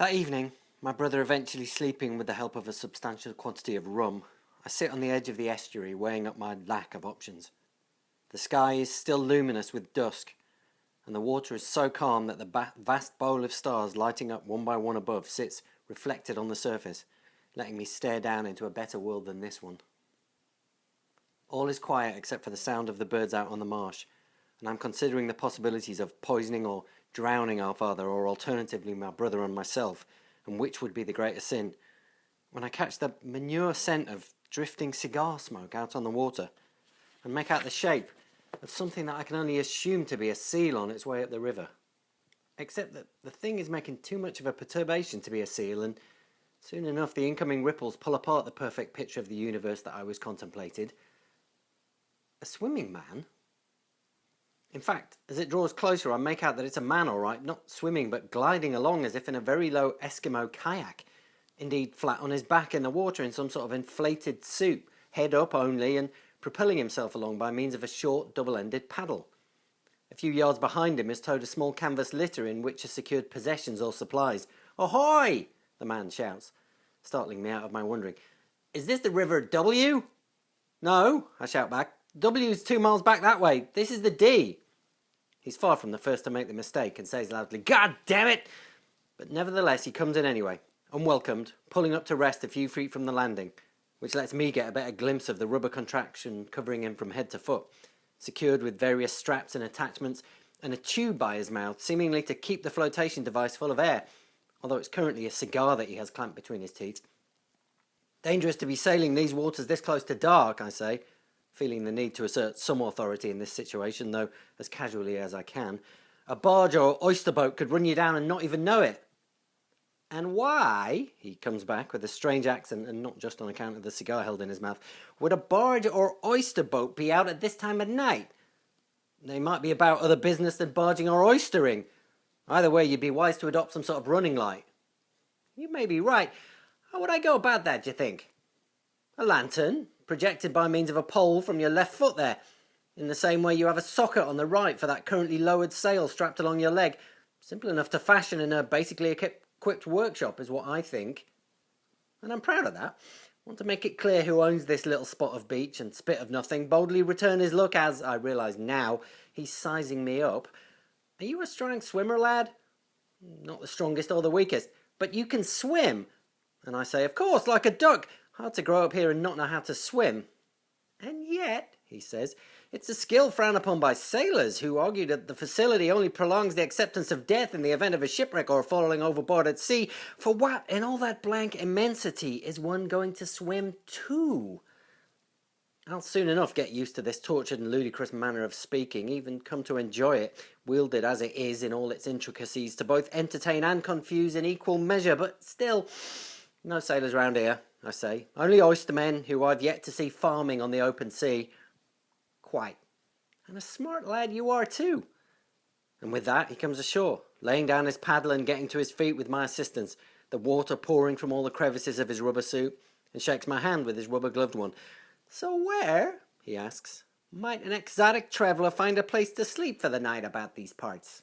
That evening, my brother eventually sleeping with the help of a substantial quantity of rum, I sit on the edge of the estuary weighing up my lack of options. The sky is still luminous with dusk, and the water is so calm that the vast bowl of stars lighting up one by one above sits reflected on the surface, letting me stare down into a better world than this one. All is quiet except for the sound of the birds out on the marsh, and I'm considering the possibilities of poisoning or drowning our father, or alternatively my brother and myself, and which would be the greater sin, when I catch the manure scent of drifting cigar smoke out on the water, and make out the shape of something that I can only assume to be a seal on its way up the river. Except that the thing is making too much of a perturbation to be a seal, and soon enough the incoming ripples pull apart the perfect picture of the universe that I was contemplated. A swimming man? In fact, as it draws closer, I make out that it's a man, all right, not swimming, but gliding along as if in a very low Eskimo kayak. Indeed, flat on his back in the water in some sort of inflated suit, head up only, and propelling himself along by means of a short, double-ended paddle. A few yards behind him is towed a small canvas litter in which are secured possessions or supplies. "Ahoy!" the man shouts, startling me out of my wondering. "Is this the River W?" "No," I shout back. "W's 2 miles back that way. This is the D." He's far from the first to make the mistake and says loudly, "God damn it!" But nevertheless he comes in anyway, unwelcomed, pulling up to rest a few feet from the landing, which lets me get a better glimpse of the rubber contraption covering him from head to foot, secured with various straps and attachments, and a tube by his mouth, seemingly to keep the flotation device full of air, although it's currently a cigar that he has clamped between his teeth. "Dangerous to be sailing these waters this close to dark," I say, feeling the need to assert some authority in this situation, though as casually as I can. "A barge or oyster boat could run you down and not even know it." "And why," he comes back with a strange accent, and not just on account of the cigar held in his mouth, "would a barge or oyster boat be out at this time of night?" "They might be about other business than barging or oystering. Either way, you'd be wise to adopt some sort of running light." "You may be right. How would I go about that, do you think?" "A lantern, projected by means of a pole from your left foot there, in the same way you have a socket on the right for that currently lowered sail strapped along your leg. Simple enough to fashion in a basically equipped workshop is what I think. And I'm proud of that. Want to make it clear who owns this little spot of beach and spit of nothing, boldly return his look as, I realise now, he's sizing me up. "Are you a strong swimmer, lad?" "Not the strongest or the weakest, but you can swim." And I say, "Of course, like a duck. Hard to grow up here and not know how to swim." "And yet," he says, "it's a skill frowned upon by sailors, who argue that the facility only prolongs the acceptance of death in the event of a shipwreck or falling overboard at sea. For what, in all that blank immensity, is one going to swim to?" I'll soon enough get used to this tortured and ludicrous manner of speaking, even come to enjoy it, wielded as it is in all its intricacies, to both entertain and confuse in equal measure, but still, no sailors round here, I say. Only oystermen, who I've yet to see farming on the open sea. "Quite. And a smart lad you are too." And with that he comes ashore, laying down his paddle and getting to his feet with my assistance, the water pouring from all the crevices of his rubber suit, and shakes my hand with his rubber-gloved one. "So where," he asks, "might an exotic traveller find a place to sleep for the night about these parts?"